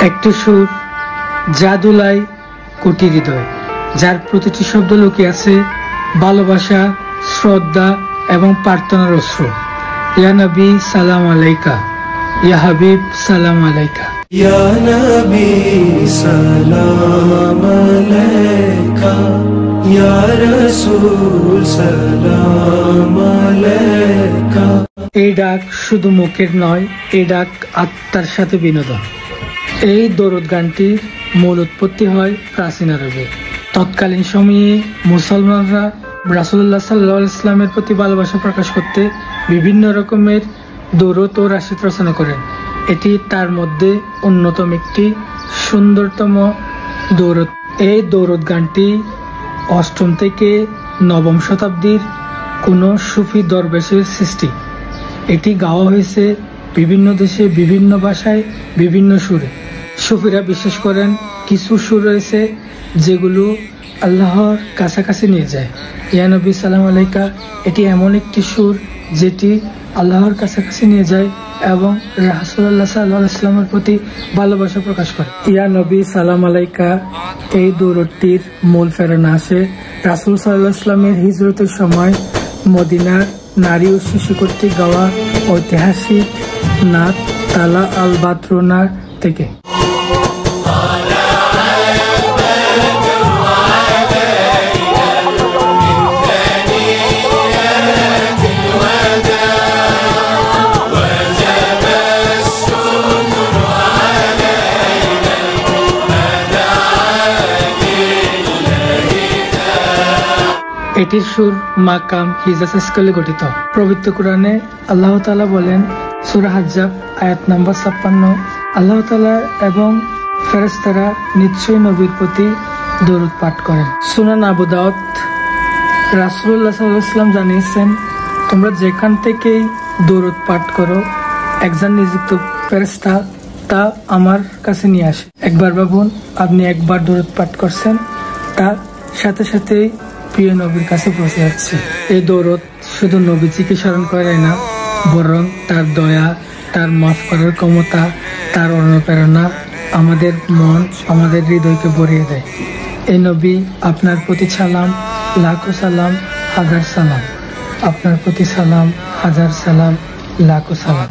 একটি সুর জাদুলাই কোটি হৃদয়, যার প্রতিটি শব্দ লুকিয়ে আছে ভালোবাসা, শ্রদ্ধা এবং প্রার্থনার অশ্রু। ইয়া নবী সালাম আলাইকা, ইয়া হাবিব সালাম আলাইকা। ইয়া নবী সালাম আলাইকা, ইয়া রাসূল সালাম আলাইকা। এই ডাক শুধু মুখের নয়, এই ডাক আত্মার সাথে বিনোদন। এই দরুদ গানটির মূল উৎপত্তি হয় প্রাচীন আরবে। তৎকালীন সময়ে মুসলমানরা রাসূলুল্লাহ সাল্লাল্লাহু আলাইহি ওয়াসাল্লামের প্রতি ভালোবাসা প্রকাশ করতে বিভিন্ন রকমের দরুদ ও রাশিদ রচনা করেন। এটি তার মধ্যে অন্যতম একটি সুন্দরতম দরুদ। এই দরুদ গানটি অষ্টম থেকে নবম শতাব্দীর কোনো সুফি দরবেশের সৃষ্টি। এটি গাওয়া হয়েছে বিভিন্ন দেশে, বিভিন্ন ভাষায়, বিভিন্ন সুরে। সুফিরা বিশ্বাস করেন কিছু সুর রয়েছে যেগুলো আল্লাহর কাছাকাছি নিয়ে যায়। ইয়া নবী সালাম আলাইকা এটি এমন একটি সুর যেটি আল্লাহর কাছাকাছি নিয়ে যায় এবং রাসূলুল্লাহ সাল্লাল্লাহু আলাইহি ওয়াসাল্লামের প্রতি ভালোবাসা প্রকাশ করে। ইয়া নবী সালাম আলাইকা এই দরুদটির মূল প্রেরণা আসে রাসূল সাল্লাল্লাহু আলাইহি ওয়াসাল্লামের হিজরতের সময় মদিনার নারী ও শিশু কর্তৃক গাওয়া ঐতিহাসিক নাত তালা আল বাতরুনা থেকে। এটির সুর মাকাম হিজাজ স্কেলে গঠিত। পবিত্র কোরআনে আল্লাহ তাআলা বলেন, সূরা হাজ্জাব আয়াত নম্বর 56, আল্লাহ তাআলা এবং ফেরেশতারা নিশ্চয়ই নবীর প্রতি দরুদ পাঠ করেন। সুনান আবু দাউদ রাসূলুল্লাহ সাল্লাল্লাহু আলাইহি ওয়াসাল্লাম জানিয়েছেন, তোমরা যেখান থেকেই দরুদ পাঠ করো, একজন নিযুক্ত ফেরেশতা তা আমার কাছে নিয়ে আসে। একবার ভাবুন, আপনি একবার দরুদ পাঠ করছেন, তার সাথে সাথেই প্রিয় নবীর কাছে পৌঁছে যাচ্ছে। এই দরুদ শুধু নবীজিকে স্মরণ করে না, বরং তার দয়া, তার মাফ করার ক্ষমতা, তার অনুপ্রেরণা আমাদের মন, আমাদের হৃদয়কে ভরিয়ে দেয়। এই নবী আপনার প্রতি সালাম, লাখো সালাম, হাজার সালাম। আপনার প্রতি সালাম, হাজার সালাম, লাখো সালাম।